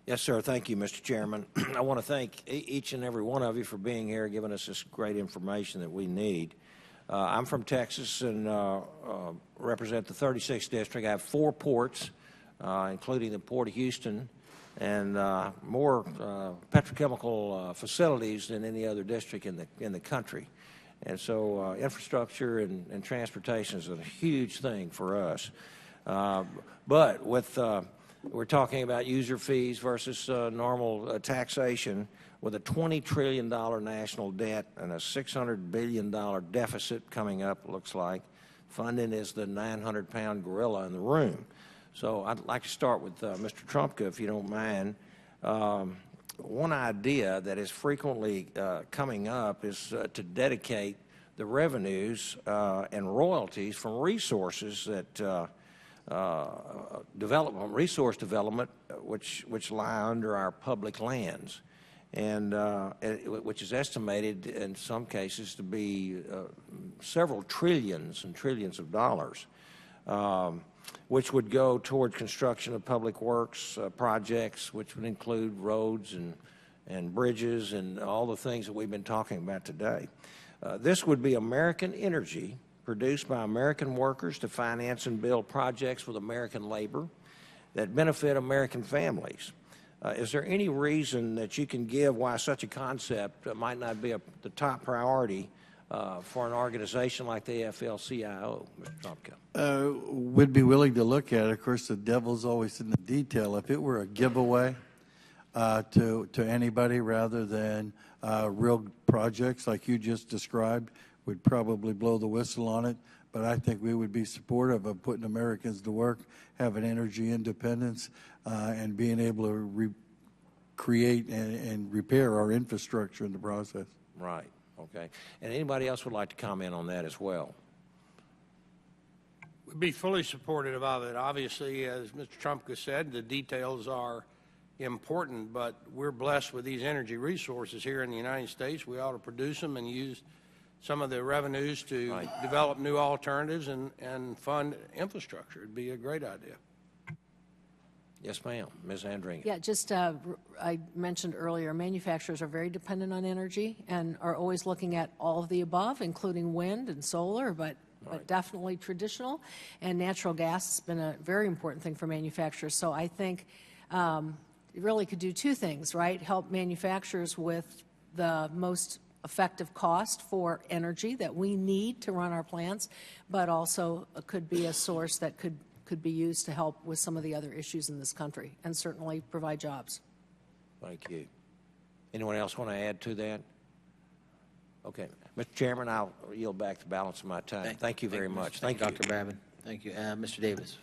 Yes, sir. Thank you, Mr. Chairman. I want to thank each and every one of you for being here, giving us this great information that we need. I'm from Texas and represent the 36th district. I have 4 ports, including the Port of Houston, and more petrochemical facilities than any other district in the country. And so infrastructure and transportation is a huge thing for us. But with we're talking about user fees versus normal taxation with a $20 trillion national debt and a $600 billion deficit coming up, looks like. Funding is the 900-pound gorilla in the room. So I'd like to start with Mr. Trumka, if you don't mind. One idea that is frequently coming up is to dedicate the revenues and royalties from resources that resource development, which lie under our public lands, and which is estimated in some cases to be several trillions and trillions of dollars, which would go toward construction of public works projects, which would include roads and bridges and all the things that we've been talking about today. This would be American energy produced by American workers to finance and build projects with American labor that benefit American families. Is there any reason that you can give why such a concept might not be the top priority for an organization like the AFL-CIO, Mr. Trumka? We'd be willing to look at it. Of course, the devil's always in the detail. If it were a giveaway to anybody rather than real projects like you just described, we'd probably blow the whistle on it. But I think we would be supportive of putting Americans to work, having energy independence, and being able to create and repair our infrastructure in the process. Right. Okay. And anybody else would like to comment on that as well? We'd be fully supportive of it. Obviously, as Mr. Trumka said, the details are important, but we're blessed with these energy resources here in the United States. We ought to produce them and use some of the revenues to develop new alternatives and fund infrastructure. It'd be a great idea. Yes, ma'am. Ms. Andring. Yeah, just I mentioned earlier, manufacturers are very dependent on energy and are always looking at all of the above, including wind and solar, but definitely traditional. And natural gas has been a very important thing for manufacturers. So I think it really could do 2 things, right? Help manufacturers with the most effective cost for energy that we need to run our plants, but also could be a source that could be used to help with some of the other issues in this country and certainly provide jobs. Thank you. Anyone else want to add to that? Okay. Mr. Chairman, I'll yield back the balance of my time. Thank you very much. Thank you, Dr. Babin. Thank you. Mr. Davis.